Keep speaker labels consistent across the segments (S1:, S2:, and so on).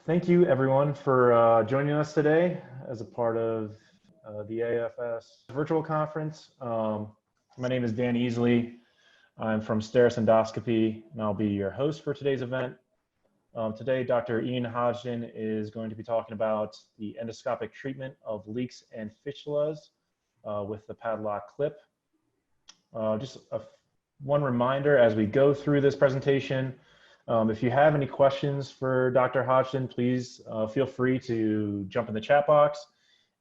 S1: Thank you everyone for joining us today as a part of the AFS virtual conference. My name is Dan Easley. I'm from STERIS Endoscopy, and I'll be your host for today's event. Today, Dr. Ian Hodgdon is going to be talking about the endoscopic treatment of leaks and fistulas with the padlock clip. One reminder as we go through this presentation, if you have any questions for Dr. Hodgdon, please feel free to jump in the chat box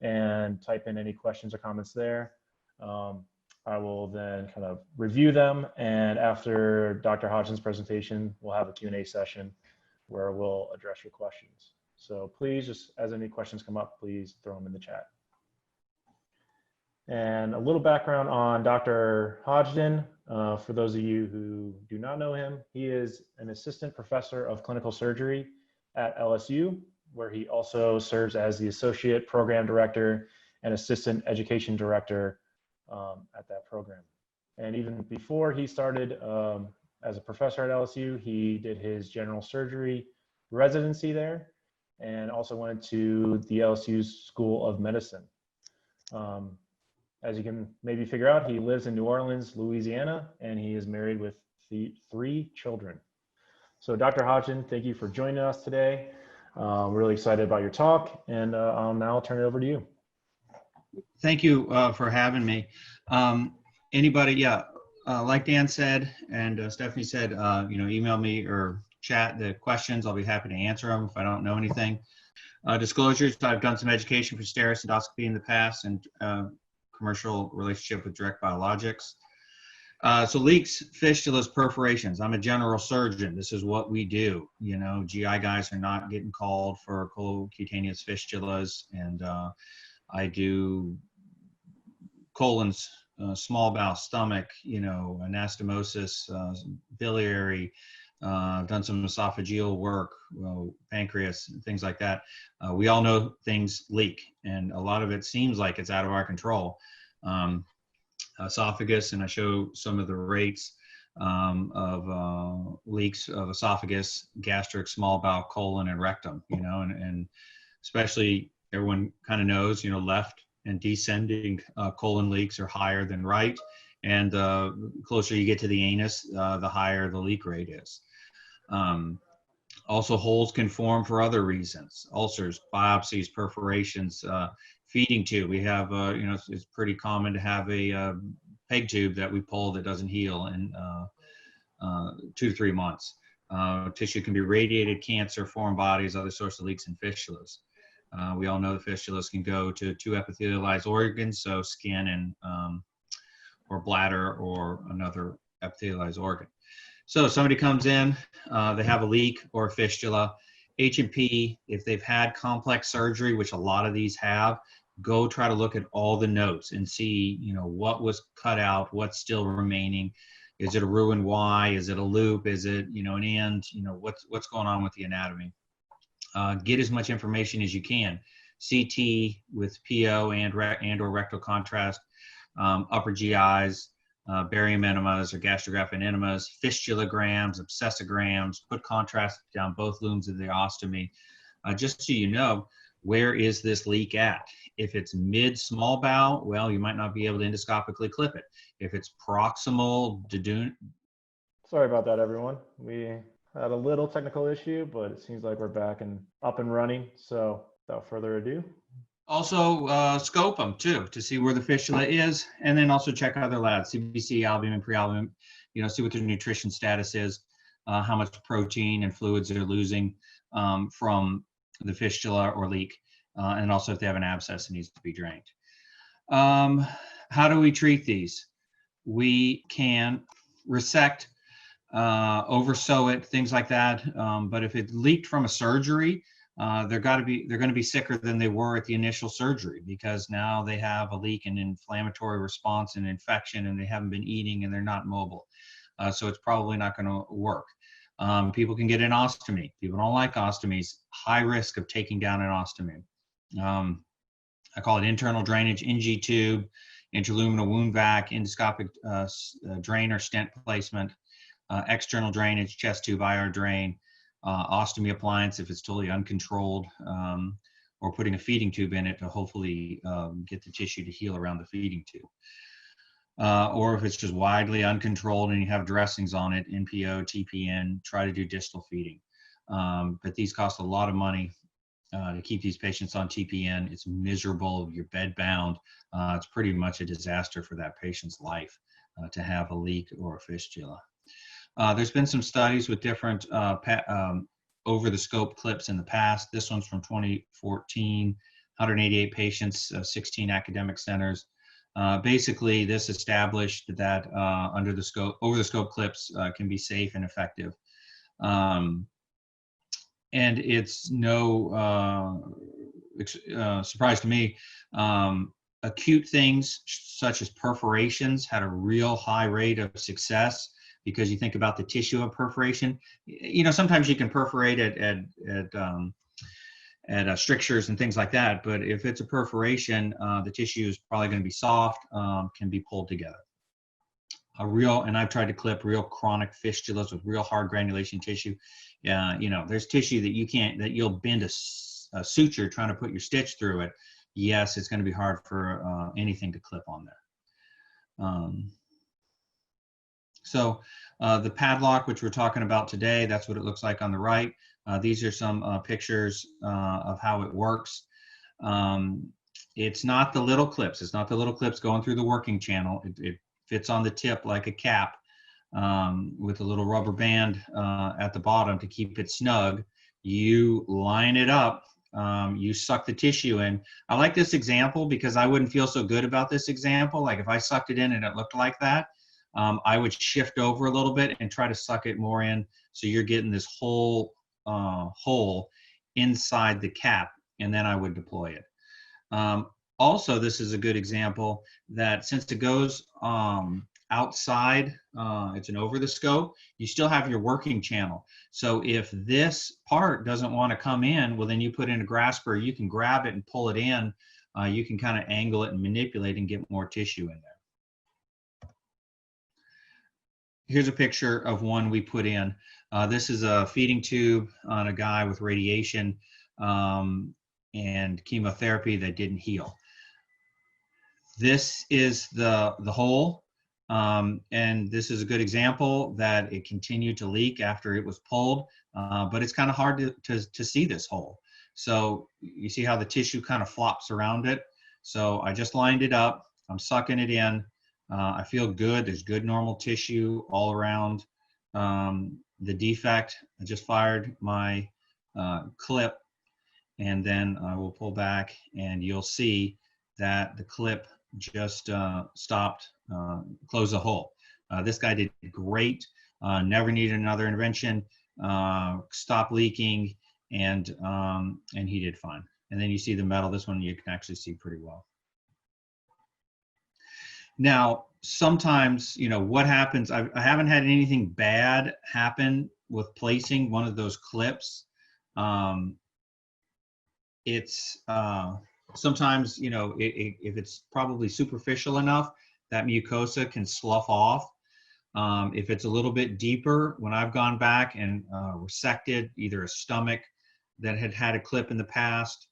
S1: and type in any questions or comments there. I will then kind of review them, and after Dr. Hodgdon's presentation, we'll have a Q&A session where we'll address your questions. So please, just as any questions come up, please throw them in the chat. And a little background on Dr. Hodgdon. For those of you who do not know him, he is an assistant professor of clinical surgery at LSU, where he also serves as the associate program director and assistant education director at that program. And even before he started as a professor at LSU, he did his general surgery residency there and also went to the LSU School of Medicine. As you can maybe figure out, he lives in New Orleans, Louisiana, and he is married with 3 children. So Dr. Hodgdon, thank you for joining us today. I'm really excited about your talk, and I'll now turn it over to you.
S2: Thank you for having me. Anybody, like Dan said, and Stephanie said, email me or chat the questions. I'll be happy to answer them if I don't know anything. Disclosures, I've done some education for STERIS Endoscopy in the past, and commercial relationship with direct biologics. So leaks, fistulas, perforations. I'm a general surgeon. This is what we do. You know, GI guys are not getting called for colocutaneous fistulas, and I do colons, small bowel, stomach, anastomosis, biliary. I've done some esophageal work, pancreas, things like that. We all know things leak, and a lot of it seems like it's out of our control. Esophagus, and I show some of the rates of leaks of esophagus, gastric, small bowel, colon, and rectum, and especially everyone kind of knows, left and descending colon leaks are higher than right. And the closer you get to the anus, the higher the leak rate is. Also, holes can form for other reasons: ulcers, biopsies, perforations, feeding tube. We have, it's pretty common to have a peg tube that we pull that doesn't heal in 2 to 3 months. Tissue can be radiated, cancer, foreign bodies, other sorts of leaks and fistulas. We all know the fistulas can go to 2 epithelialized organs, so skin and or bladder or another epithelialized organ. So somebody comes in, they have a leak or a fistula. H&P, if they've had complex surgery, which a lot of these have, go try to look at all the notes and see, what was cut out, what's still remaining. Is it a ruined Y? Is it a loop? Is it, an end? What's going on with the anatomy? Get as much information as you can. CT with PO and or rectal contrast, upper GIs, barium enemas or gastrographic enemas, fistulograms, abscessograms, put contrast down both looms of the ostomy, just so you know, where is this leak at? If it's mid small bowel, well, you might not be able to endoscopically clip it. If it's proximal,
S1: sorry about that, everyone. We had a little technical issue, but it seems like we're back and up and running. So without further ado.
S2: Also scope them too to see where the fistula is, and then also check other labs, CBC, albumin, pre-albumin, see what their nutrition status is, how much protein and fluids they're losing from the fistula or leak, and also if they have an abscess that needs to be drained. How do we treat these? We can resect, oversew it, things like that. But if it leaked from a surgery, they're going to be sicker than they were at the initial surgery, because now they have a leak and inflammatory response and infection, and they haven't been eating and they're not mobile. So it's probably not going to work. People can get an ostomy. People don't like ostomies. High risk of taking down an ostomy. I call it internal drainage, NG tube, interluminal wound vac, endoscopic drain or stent placement, external drainage, chest tube, IR drain, ostomy appliance if it's totally uncontrolled, or putting a feeding tube in it to hopefully get the tissue to heal around the feeding tube. Or if it's just widely uncontrolled and you have dressings on it, NPO, TPN, try to do distal feeding. But these cost a lot of money to keep these patients on TPN. It's miserable, you're bed bound. It's pretty much a disaster for that patient's life to have a leak or a fistula. There's been some studies with different over the scope clips in the past. This one's from 2014, 188 patients, 16 academic centers. Basically, this established that over the scope clips can be safe and effective. And it's no surprise to me. Acute things such as perforations had a real high rate of success, because you think about the tissue of perforation. You know, sometimes you can perforate at strictures and things like that, but if it's a perforation, the tissue is probably going to be soft, can be pulled together. And I've tried to clip real chronic fistulas with real hard granulation tissue. You know, there's tissue that you'll bend a suture trying to put your stitch through it. Yes, it's going to be hard for anything to clip on there. So the padlock, which we're talking about today, that's what it looks like on the right. These are some pictures of how it works. It's not the little clips. It's not the little clips going through the working channel. It fits on the tip like a cap with a little rubber band at the bottom to keep it snug. You line it up. You suck the tissue in. I like this example because I wouldn't feel so good about this example. Like if I sucked it in and it looked like that, I would shift over a little bit and try to suck it more in, so you're getting this whole hole inside the cap, and then I would deploy it. Also, this is a good example that since it goes outside, it's an over the scope, you still have your working channel. So if this part doesn't want to come in, well, then you put in a grasper, you can grab it and pull it in. You can kind of angle it and manipulate and get more tissue in there. Here's a picture of one we put in. This is a feeding tube on a guy with radiation and chemotherapy that didn't heal. This is the hole, and this is a good example that it continued to leak after it was pulled, but it's kind of hard to see this hole. So you see how the tissue kind of flops around it. So I just lined it up. I'm sucking it in. I feel good. There's good normal tissue all around the defect. I just fired my clip, and then I will pull back, and you'll see that the clip just stopped, closed the hole. This guy did great, never needed another intervention, stopped leaking, and he did fine. And then you see the metal. This one you can actually see pretty well. Now, sometimes, you know, what happens, I haven't had anything bad happen with placing one of those clips. It's sometimes, you know, if it's probably superficial enough, that mucosa can slough off. If it's a little bit deeper, when I've gone back and resected either a stomach that had had a clip in the past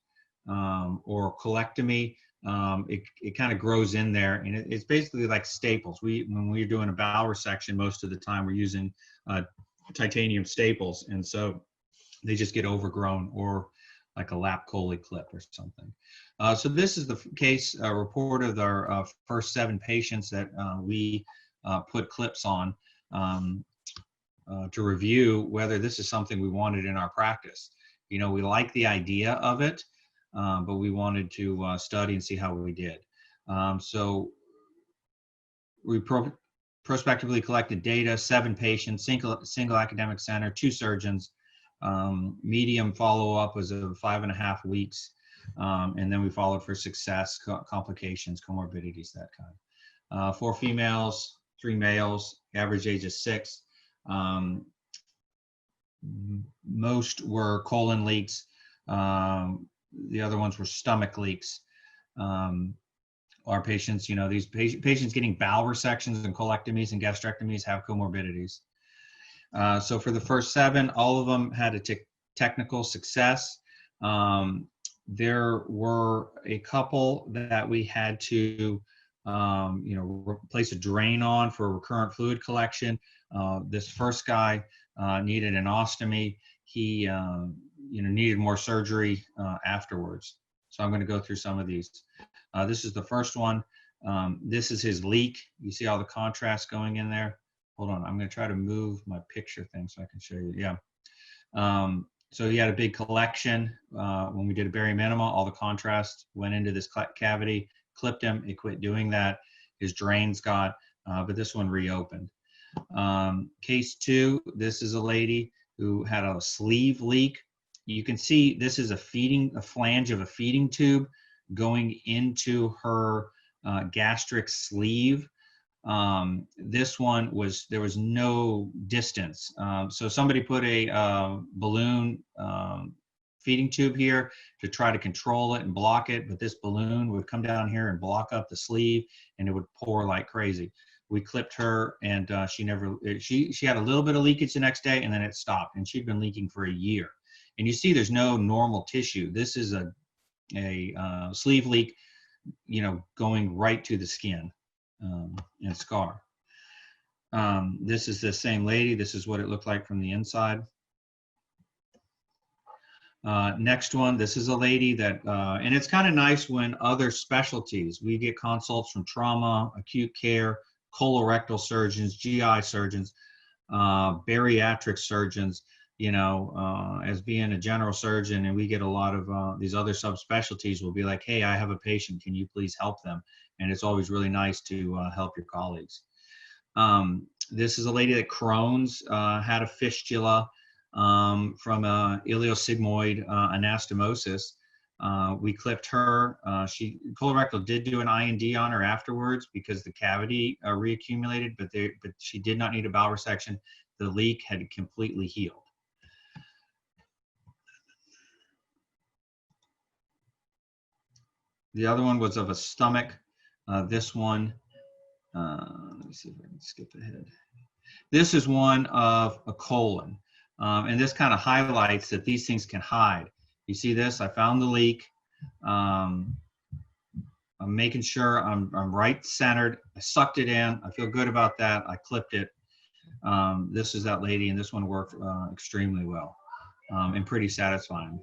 S2: or colectomy, it kind of grows in there, and it's basically like staples. When we're doing a bowel resection, most of the time we're using titanium staples, and so they just get overgrown, or like a lap chole clip or something. So this is the case report of our first 7 patients that we put clips on to review whether this is something we wanted in our practice. You know, we like the idea of it, but we wanted to study and see how we did. So we prospectively collected data, 7 patients, single academic center, 2 surgeons. Medium follow-up was of 5.5 weeks. And then we followed for success, complications, comorbidities, that kind. 4 females, 3 males, average age is 6. Most were colon leaks. The other ones were stomach leaks. Our patients, you know, these patients getting bowel resections and colectomies and gastrectomies have comorbidities. So for the first 7, all of them had a technical success. There were a couple that we had to, replace a drain on for recurrent fluid collection. This first guy needed an ostomy. He, needed more surgery afterwards. So I'm going to go through some of these. This is the first one. This is his leak. You see all the contrast going in there. Hold on, I'm going to try to move my picture thing so I can show you. Yeah. So he had a big collection. When we did a barium enema, all the contrast went into this cavity, clipped him, it quit doing that. His drains got, but this one reopened. Case 2, this is a lady who had a sleeve leak. You can see this is a flange of a feeding tube going into her gastric sleeve. This one there was no distance. So somebody put a balloon feeding tube here to try to control it and block it, but this balloon would come down here and block up the sleeve and it would pour like crazy. We clipped her and she had a little bit of leakage the next day and then it stopped, and she'd been leaking for a year. And you see there's no normal tissue. This is a sleeve leak, going right to the skin. And scar. This is the same lady. This is what it looked like from the inside. Next one, this is a lady that, and it's kind of nice when other specialties, we get consults from trauma, acute care, colorectal surgeons, GI surgeons, bariatric surgeons, as being a general surgeon, and we get a lot of these other subspecialties will be like, hey, I have a patient, can you please help them? And it's always really nice to help your colleagues. This is a lady that Crohn's had a fistula from ileosigmoid anastomosis. We clipped her. Colorectal did do an IND on her afterwards because the cavity reaccumulated, but she did not need a bowel resection. The leak had completely healed. The other one was of a stomach. This one, let me see if I can skip ahead. This is one of a colon. And this kind of highlights that these things can hide. You see this? I found the leak. I'm making sure I'm right centered. I sucked it in. I feel good about that. I clipped it. This is that lady, and this one worked extremely well and pretty satisfying.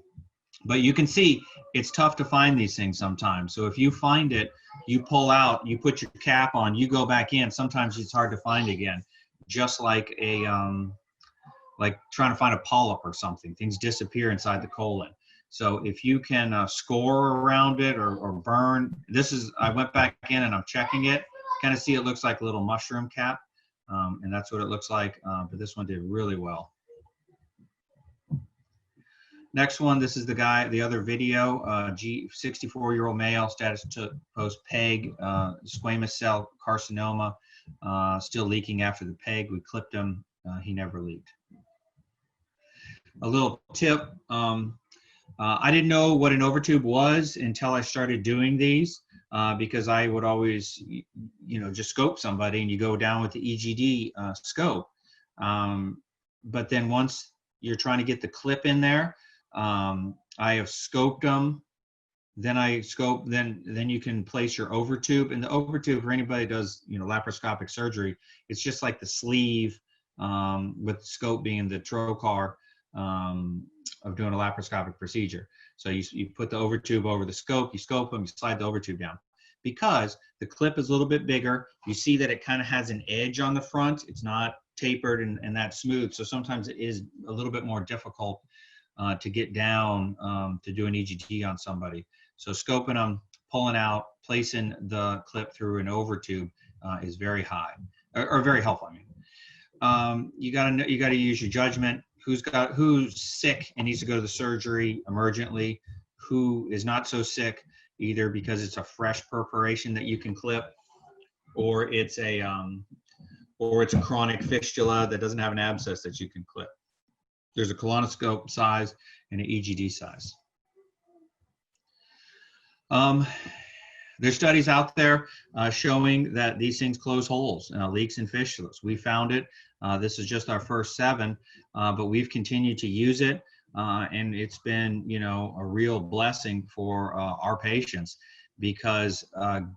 S2: But you can see it's tough to find these things sometimes. So if you find it, you pull out, you put your cap on, you go back in. Sometimes it's hard to find again. Just like like trying to find a polyp or something. Things disappear inside the colon. So if you can score around it or burn, I went back in and I'm checking it. Kind of see it looks like a little mushroom cap. And that's what it looks like. But this one did really well. Next one, this is the other video, 64-year-old male, status post-PEG, squamous cell carcinoma, still leaking after the PEG. We clipped him, he never leaked. A little tip, I didn't know what an overtube was until I started doing these, because I would always, just scope somebody and you go down with the EGD scope. But then once you're trying to get the clip in there, I have scoped them. Then then you can place your overtube. And the overtube, for anybody who does laparoscopic surgery, it's just like the sleeve, with the scope being the trocar of doing a laparoscopic procedure. So you put the overtube over the scope, you scope them, you slide the overtube down. Because the clip is a little bit bigger, you see that it kind of has an edge on the front. It's not tapered and that smooth. So sometimes it is a little bit more difficult to get down to do an EGD on somebody. So scoping them, pulling out, placing the clip through an overtube is very high, or very helpful. I mean, you gotta use your judgment. Who's sick and needs to go to the surgery emergently? Who is not so sick, either because it's a fresh perforation that you can clip, or it's a chronic fistula that doesn't have an abscess that you can clip. There's a colonoscope size and an EGD size. There's studies out there showing that these things close holes, leaks and fistulas. We found it. This is just our first 7, but we've continued to use it, and it's been, you know, a real blessing for our patients, because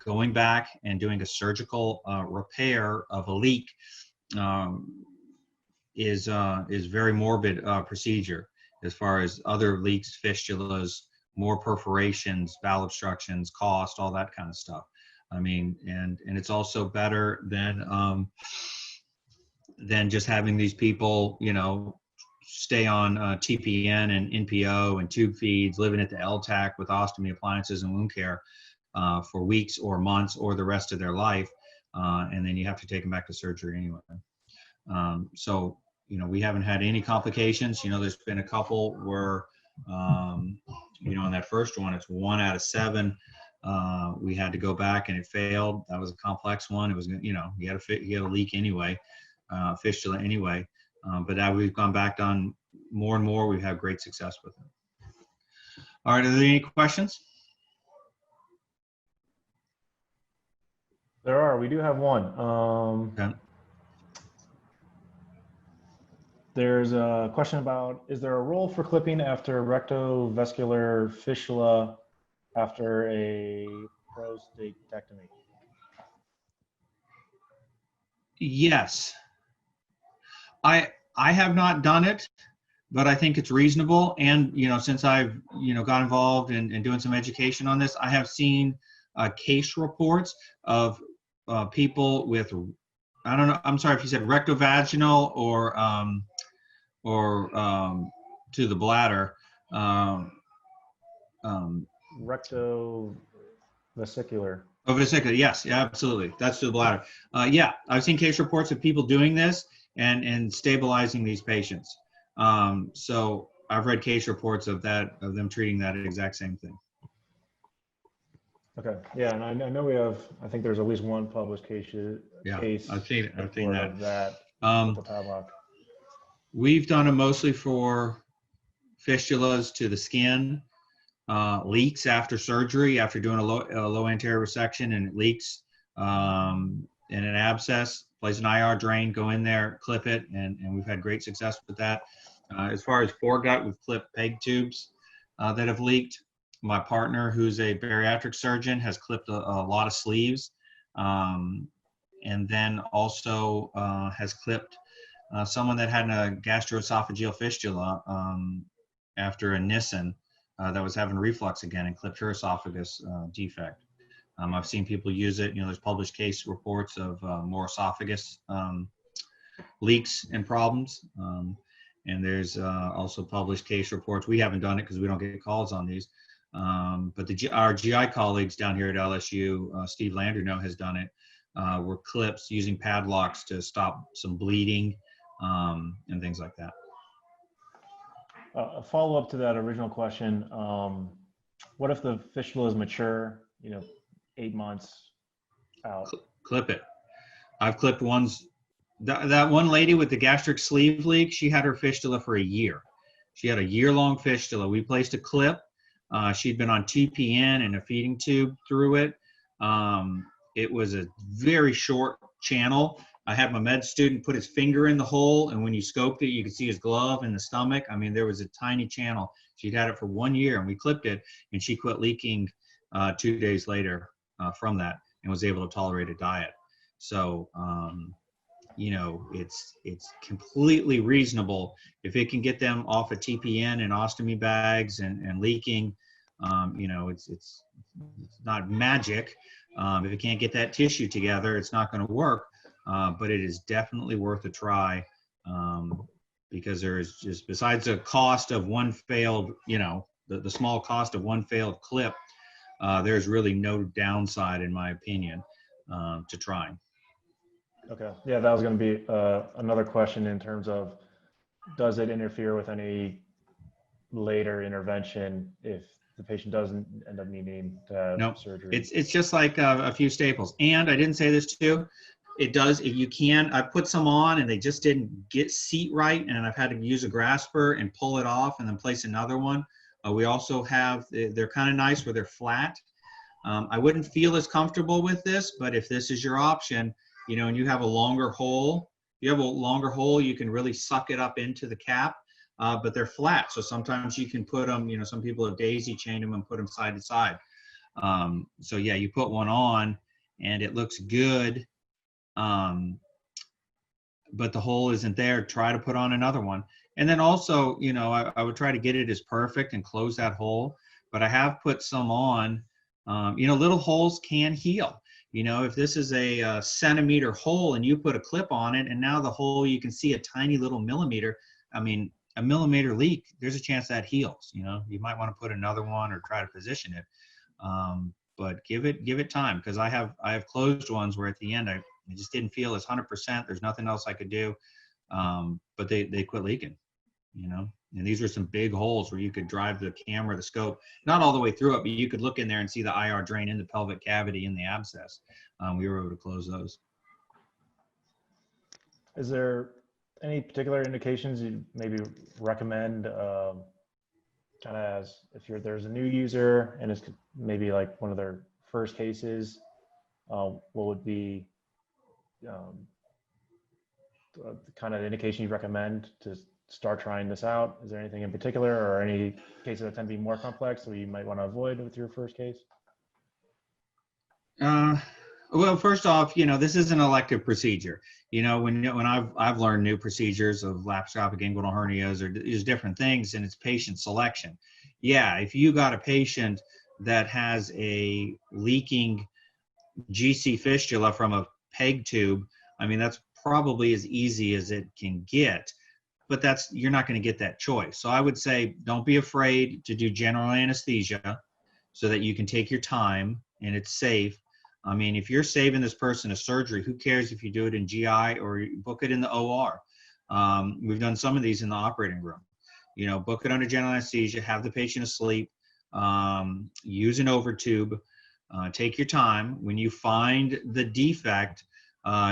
S2: going back and doing a surgical repair of a leak is very morbid procedure, as far as other leaks, fistulas, more perforations, valve obstructions, cost, all that kind of stuff. I mean, and it's also better than just having these people, you know, stay on TPN and NPO and tube feeds, living at the LTAC with ostomy appliances and wound care for weeks or months or the rest of their life, and then you have to take them back to surgery anyway. So, you know, we haven't had any complications. You know, there's been a couple where, you know, in that first one, it's 1 out of 7. We had to go back and it failed. That was a complex one. It was, you know, he had a leak anyway, fistula anyway. But now we've gone back on more and more. We've had great success with it. All right, are there any questions?
S1: There are. We do have one.
S2: Okay.
S1: There's a question about, is there a role for clipping after rectovascular fistula after a prostatectomy?
S2: Yes. I have not done it, but I think it's reasonable. And, you know, since I've, you know, got involved in doing some education on this, I have seen case reports of people with, I don't know, I'm sorry if you said rectovaginal or to the bladder.
S1: Rectovesicular.
S2: Oh, vesicular, yes, yeah, absolutely. That's to the bladder. Yeah, I've seen case reports of people doing this and stabilizing these patients. So I've read case reports of that, of them treating that exact same thing.
S1: Okay, yeah, and I know we have, I think there's at least one published case.
S2: Yeah,
S1: case
S2: I've seen that.
S1: With the padlock.
S2: We've done it mostly for fistulas to the skin, leaks after surgery, after doing a low anterior resection and it leaks, and an abscess, place an IR drain, go in there, clip it, and we've had great success with that. As far as foregut, we've clipped peg tubes that have leaked. My partner, who's a bariatric surgeon, has clipped a lot of sleeves, and then also has clipped someone that had a gastroesophageal fistula after a Nissen that was having reflux again, and clipped her esophagus defect. I've seen people use it. You know, there's published case reports of more esophagus leaks and problems. And there's also published case reports. We haven't done it because we don't get calls on these. But our GI colleagues down here at LSU, Steve Landreneau has done it, were clips using padlocks to stop some bleeding and things like that.
S1: A follow-up to that original question, what if the fistula is mature, you know, 8 months out?
S2: Clip it. I've clipped ones. That one lady with the gastric sleeve leak, she had her fistula for a year. She had a year-long fistula. We placed a clip. She'd been on TPN and a feeding tube through it. It was a very short channel. I had my med student put his finger in the hole, and when you scoped it, you could see his glove in the stomach. I mean, there was a tiny channel. She'd had it for 1 year, and we clipped it, and she quit leaking 2 days later from that, and was able to tolerate a diet. So, you know, it's completely reasonable if it can get them off of TPN and ostomy bags and leaking. You know, it's not magic. If it can't get that tissue together, it's not going to work. But it is definitely worth a try, because there is just, besides the cost of one failed, you know, the small cost of one failed clip, there's really no downside, in my opinion, to trying.
S1: Okay, yeah, that was going to be another question in terms of, does it interfere with any later intervention if the patient doesn't end up needing to have surgery?
S2: It's just like a few staples. And I didn't say this too. It does, if you can, I put some on and they just didn't seat right, and I've had to use a grasper and pull it off and then place another one. We also have, they're kind of nice where they're flat. I wouldn't feel as comfortable with this, but if this is your option, you know, and you have a longer hole, you can really suck it up into the cap, but they're flat. So sometimes you can put them, you know, some people have daisy chained them and put them side to side. So yeah, you put one on and it looks good, but the hole isn't there. Try to put on another one. And then also, you know, I would try to get it as perfect and close that hole, but I have put some on. You know, little holes can heal. You know, if this is a centimeter hole and you put a clip on it and now the hole, you can see a tiny little millimeter. I mean, a millimeter leak, there's a chance that heals. You know, you might want to put another one or try to position it. But give it time, because I have closed ones where at the end I just didn't feel as 100%. There's nothing else I could do, but they quit leaking. You know, and these were some big holes where you could drive the camera, the scope, not all the way through it, but you could look in there and see the IR drain in the pelvic cavity in the abscess. We were able to close those.
S1: Is there any particular indications you maybe recommend, kind of as if there's a new user and it's maybe like one of their first cases, what would be the kind of indication you recommend to start trying this out? Is there anything in particular or any cases that tend to be more complex or you might want to avoid with your first case?
S2: Well, first off, you know, this is an elective procedure. You know, when I've learned new procedures of laparoscopic inguinal hernias, or there's different things, and it's patient selection. Yeah, if you got a patient that has a leaking GC fistula from a peg tube, I mean, that's probably as easy as it can get. But you're not going to get that choice. So I would say don't be afraid to do general anesthesia so that you can take your time and it's safe. I mean, if you're saving this person a surgery, who cares if you do it in GI or you book it in the OR? We've done some of these in the operating room. You know, book it under general anesthesia, have the patient asleep, use an overtube, take your time. When you find the defect,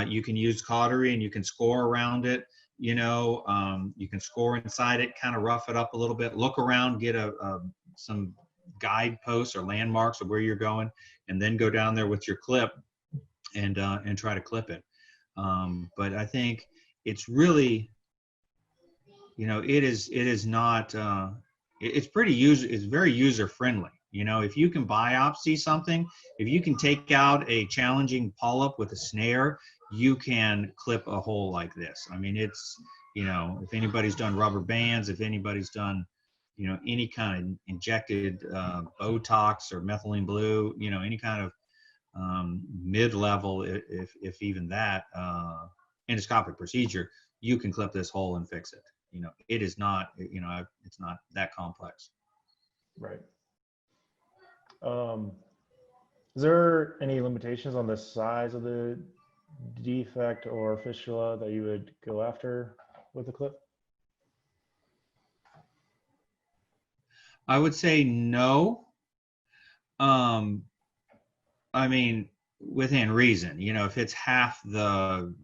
S2: you can use cautery and you can score around it. You know, you can score inside it, kind of rough it up a little bit, look around, get some guideposts or landmarks of where you're going, and then go down there with your clip and try to clip it. But I think it's really, you know, it's very user friendly. You know, if you can biopsy something, if you can take out a challenging polyp with a snare, you can clip a hole like this. I mean, it's, you know, if anybody's done rubber bands, if anybody's done, you know, any kind of injected Botox or methylene blue, you know, any kind of mid-level, if even that, endoscopic procedure, you can clip this hole and fix it. You know, it is not, you know, it's not that complex.
S1: Right. Is there any limitations on the size of the defect or fistula that you would go after with the clip?
S2: I would say no. I mean, within reason. You know, if it's half the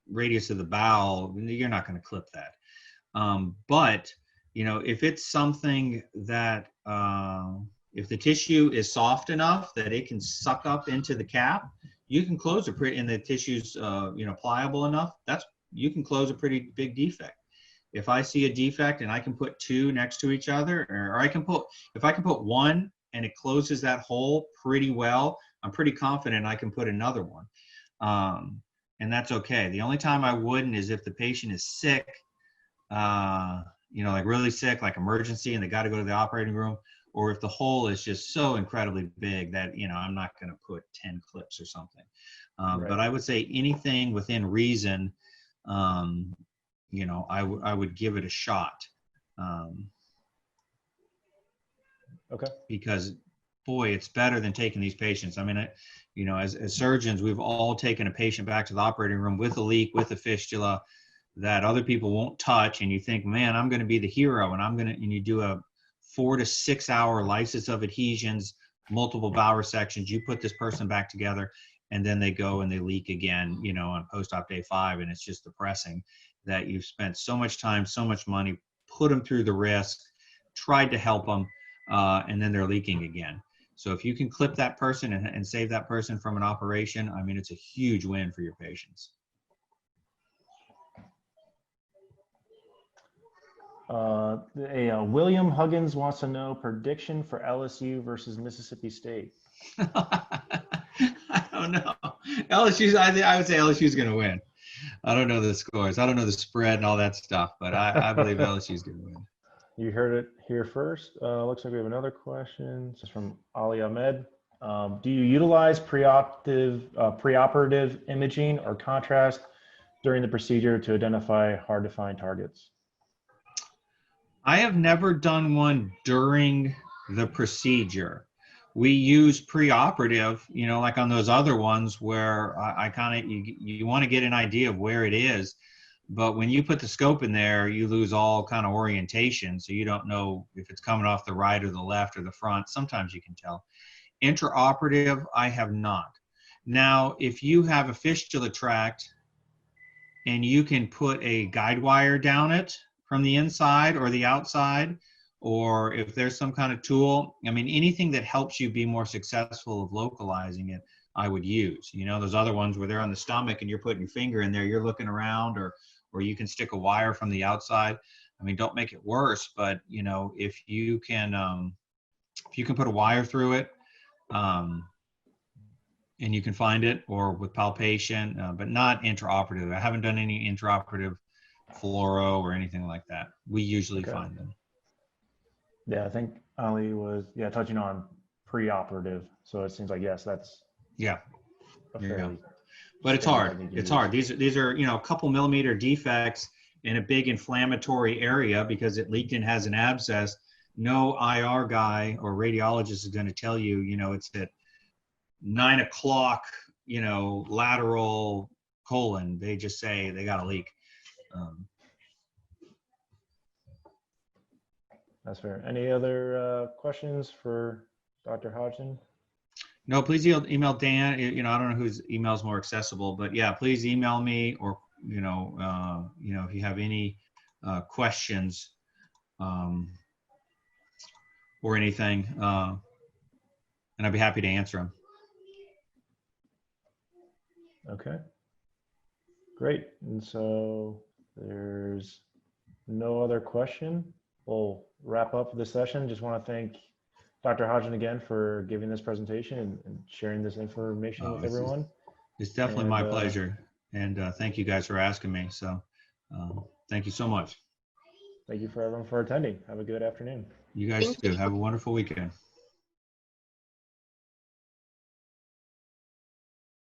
S2: radius of the bowel, you're not going to clip that. But, you know, if it's something that, if the tissue is soft enough that it can suck up into the cap, you can close a pretty, and the tissue's, you know, pliable enough, you can close a pretty big defect. If I see a defect and I can put two next to each other, or if I can put one and it closes that hole pretty well, I'm pretty confident I can put another one. And that's okay. The only time I wouldn't is if the patient is sick, you know, like really sick, like emergency, and they got to go to the operating room, or if the hole is just so incredibly big that, you know, I'm not going to put 10 clips or something.
S1: Right.
S2: But I would say anything within reason, you know, I would give it a shot.
S1: Okay.
S2: Because, boy, it's better than taking these patients. I mean, you know, as surgeons, we've all taken a patient back to the operating room with a leak, with a fistula that other people won't touch, and you think, man, I'm going to be the hero, and you do a 4 to 6 hour lysis of adhesions, multiple bowel resections, you put this person back together, and then they go and they leak again, you know, on post-op day 5, and it's just depressing that you've spent so much time, so much money, put them through the risk, tried to help them, and then they're leaking again. So if you can clip that person and save that person from an operation, I mean, it's a huge win for your patients.
S1: William Huggins wants to know prediction for LSU versus Mississippi State.
S2: I don't know. LSU's, I would say LSU's going to win. I don't know the scores. I don't know the spread and all that stuff, but I believe LSU's going to win.
S1: You heard it here first. Looks like we have another question. This is from Ali Ahmed. Do you utilize preoperative imaging or contrast during the procedure to identify hard to find targets?
S2: I have never done one during the procedure. We use preoperative, you know, like on those other ones where I kind of, you want to get an idea of where it is. But when you put the scope in there, you lose all kind of orientation. So you don't know if it's coming off the right or the left or the front. Sometimes you can tell. Intraoperative, I have not. Now, if you have a fistula tract and you can put a guide wire down it from the inside or the outside, or if there's some kind of tool, I mean, anything that helps you be more successful of localizing it, I would use. You know, those other ones where they're on the stomach and you're putting your finger in there, you're looking around, or you can stick a wire from the outside. I mean, don't make it worse, but you know, if you can put a wire through it, and you can find it, or with palpation, but not intraoperative. I haven't done any intraoperative fluoro or anything like that. We usually find them.
S1: Yeah, I think Ali was touching on preoperative. So it seems like yes, that's
S2: But it's hard. It's hard. These are, you know, a couple millimeter defects in a big inflammatory area because it leaked and has an abscess. No IR guy or radiologist is going to tell you, you know, it's at 9 o'clock, you know, lateral colon. They just say they got a leak.
S1: That's fair. Any other questions for Dr. Hodgdon?
S2: No, please email Dan. You know, I don't know whose email is more accessible, but yeah, please email me, or if you have any questions or anything, and I'd be happy to answer them.
S1: Okay, great. And so there's no other question. We'll wrap up the session. Just want to thank Dr. Hodgdon again for giving this presentation and sharing this information with everyone.
S2: It's definitely my pleasure. And thank you guys for asking me. So thank you so much.
S1: Thank you for everyone for attending. Have a good afternoon.
S2: You guys too. Have a wonderful weekend.